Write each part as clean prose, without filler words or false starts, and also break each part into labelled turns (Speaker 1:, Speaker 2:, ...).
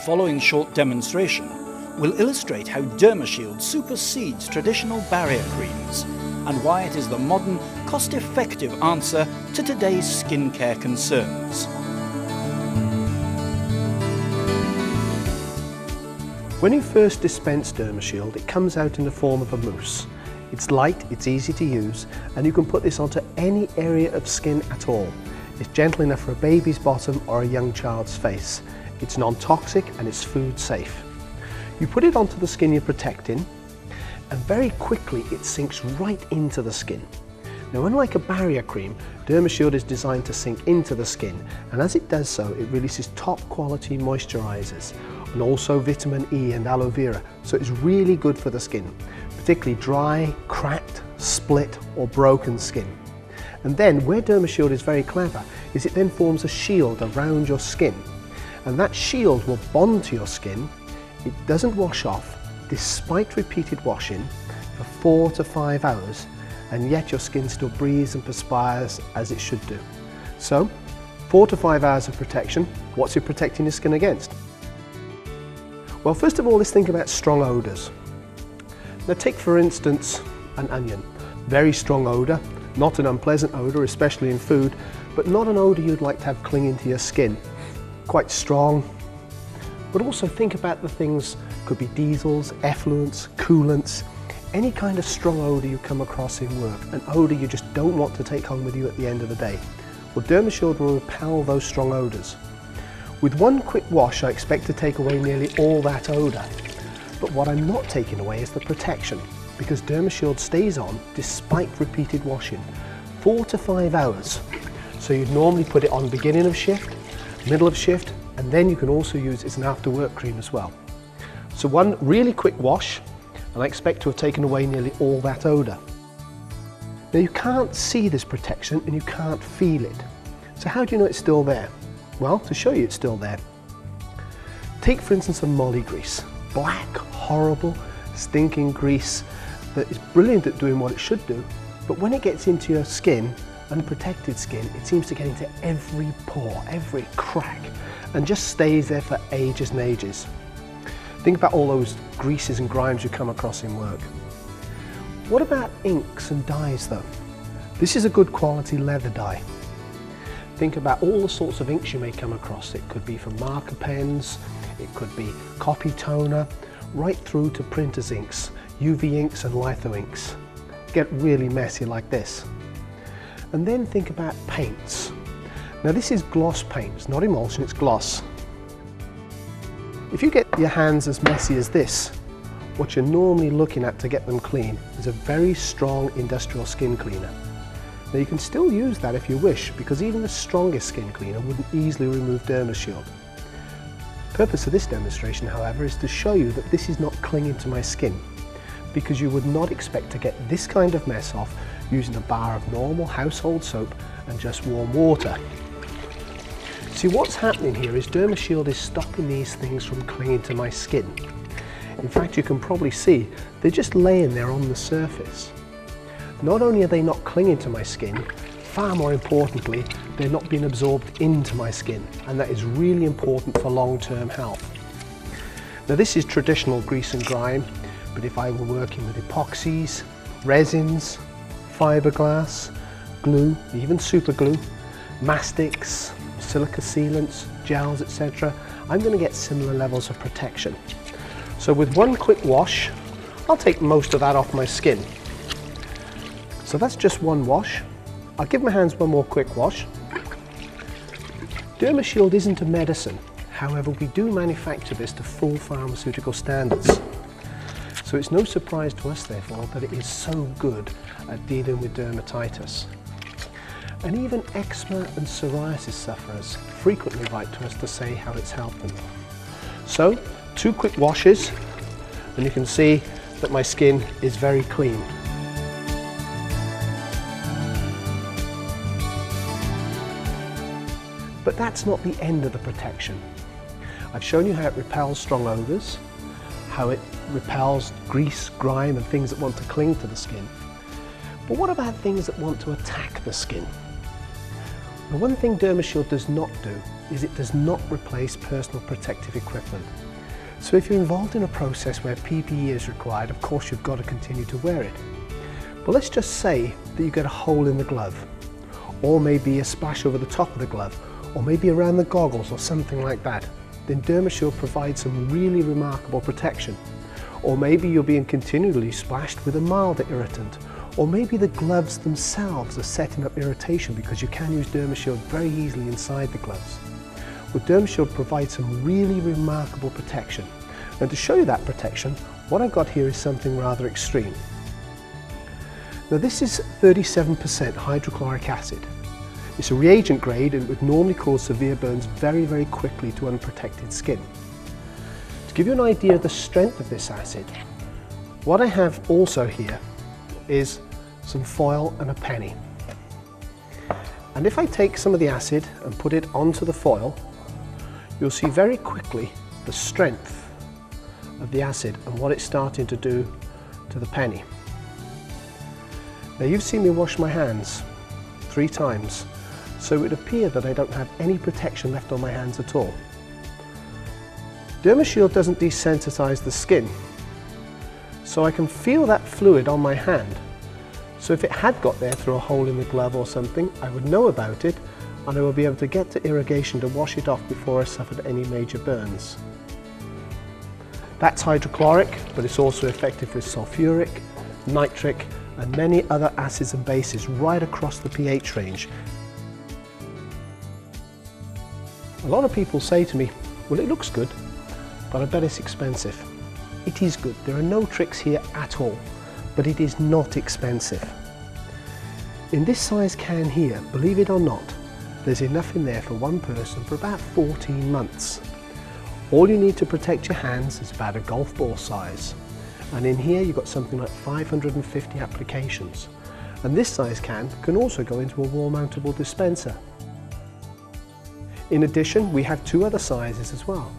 Speaker 1: following short demonstration will illustrate how Derma supersedes traditional barrier creams and why it is the modern, cost-effective answer to today's skincare concerns.
Speaker 2: When you first dispense Derma, it comes out in the form of a mousse. It's light, it's easy to use, and you can put this onto any area of skin at all. It's gentle enough for a baby's bottom or a young child's face. It's non-toxic and it's food safe. You put it onto the skin you're protecting, and very quickly it sinks right into the skin. Now, unlike a barrier cream, Derma is designed to sink into the skin, and as it does so, it releases top quality moisturizers and also vitamin E and aloe vera, so it's really good for the skin, particularly dry, cracked, split or broken skin. And then where Derma is very clever is it then forms a shield around your skin, and that shield will bond to your skin. It doesn't wash off despite repeated washing for 4 to 5 hours, and yet your skin still breathes and perspires as it should do. So 4 to 5 hours of protection. What's it protecting your skin against? Well, first of all, let's think about strong odours. Now take for instance an onion. Very strong odour, not an unpleasant odour, especially in food, but not an odour you'd like to have clinging to your skin. Quite strong. But also think about the things, could be diesels, effluents, coolants, any kind of strong odour you come across in work, an odour you just don't want to take home with you at the end of the day. Well, Derma will repel those strong odours. With one quick wash, I expect to take away nearly all that odour. But what I'm not taking away is the protection, because Derma stays on despite repeated washing, 4 to 5 hours. So you'd normally put it on beginning of shift, middle of shift, and then you can also use it as an after work cream as well. So one really quick wash, and I expect to have taken away nearly all that odour. Now you can't see this protection and you can't feel it. So how do you know it's still there? Well, to show you it's still there. Take for instance a molly grease. Black, horrible, stinking grease that is brilliant at doing what it should do, but when it gets into your skin, unprotected skin, it seems to get into every pore, every crack, and just stays there for ages and ages. Think about all those greases and grimes you come across in work. What about inks and dyes though? This is a good quality leather dye. Think about all the sorts of inks you may come across. It could be from marker pens, it could be copy toner, right through to printer's inks, UV inks and litho inks. Get really messy like this. And then think about paints. Now this is gloss paints, not emulsion, it's gloss. If you get your hands as messy as this, what you're normally looking at to get them clean is a very strong industrial skin cleaner. Now you can still use that if you wish, because even the strongest skin cleaner wouldn't easily remove Derma. The purpose of this demonstration, however, is to show you that this is not clinging to my skin, because you would not expect to get this kind of mess off using a bar of normal household soap and just warm water. See, what's happening here is Derma is stopping these things from clinging to my skin. In fact, you can probably see they're just laying there on the surface. Not only are they not clinging to my skin, far more importantly, they're not being absorbed into my skin, and that is really important for long-term health. Now this is traditional grease and grime, but if I were working with epoxies, resins, fiberglass, glue, even super glue, mastics, silica sealants, gels, etc., I'm going to get similar levels of protection. So with one quick wash, I'll take most of that off my skin. So that's just one wash. I'll give my hands one more quick wash. Derma isn't a medicine. However, we do manufacture this to full pharmaceutical standards. So it's no surprise to us, therefore, that it is so good at dealing with dermatitis. And even eczema and psoriasis sufferers frequently write to us to say how it's helped them. So, 2 quick washes, and you can see that my skin is very clean. But that's not the end of the protection. I've shown you how it repels strong odours, how it repels grease, grime and things that want to cling to the skin. But what about things that want to attack the skin? The one thing Derma does not do is it does not replace personal protective equipment. So if you're involved in a process where PPE is required, of course you've got to continue to wear it. But let's just say that you get a hole in the glove, or maybe a splash over the top of the glove, or maybe around the goggles or something like that. Then DermaShield provides some really remarkable protection. Or maybe you're being continually splashed with a milder irritant, or maybe the gloves themselves are setting up irritation, because you can use DermaShield very easily inside the gloves. Well, DermaShield provides some really remarkable protection. And to show you that protection, what I've got here is something rather extreme. Now this is 37% hydrochloric acid. It's a reagent grade and it would normally cause severe burns very, very quickly to unprotected skin. To give you an idea of the strength of this acid, what I have also here is some foil and a penny. And if I take some of the acid and put it onto the foil, you'll see very quickly the strength of the acid and what it's starting to do to the penny. Now you've seen me wash my hands 3 times, so it would appear that I don't have any protection left on my hands at all. DermaShield doesn't desensitize the skin, so I can feel that fluid on my hand. So if it had got there through a hole in the glove or something, I would know about it and I will be able to get to irrigation to wash it off before I suffered any major burns. That's hydrochloric, but it's also effective with sulfuric, nitric and many other acids and bases right across the pH range. A lot of people say to me, well, it looks good, but I bet it's expensive. It is good, there are no tricks here at all, but it is not expensive. In this size can here, believe it or not, there's enough in there for one person for about 14 months. All you need to protect your hands is about a golf ball size. And in here you've got something like 550 applications. And this size can also go into a wall mountable dispenser. In addition, we have 2 other sizes as well.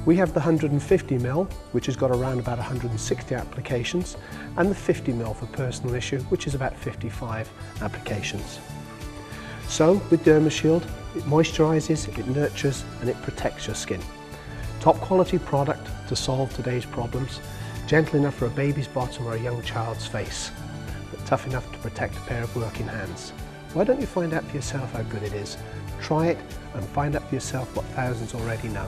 Speaker 2: We have the 150ml, which has got around about 160 applications, and the 50ml for personal issue, which is about 55 applications. So with DermaShield, it moisturizes, it nurtures, and it protects your skin. Top quality product to solve today's problems, gentle enough for a baby's bottom or a young child's face, but tough enough to protect a pair of working hands. Why don't you find out for yourself how good it is? Try it and find out for yourself what thousands already know.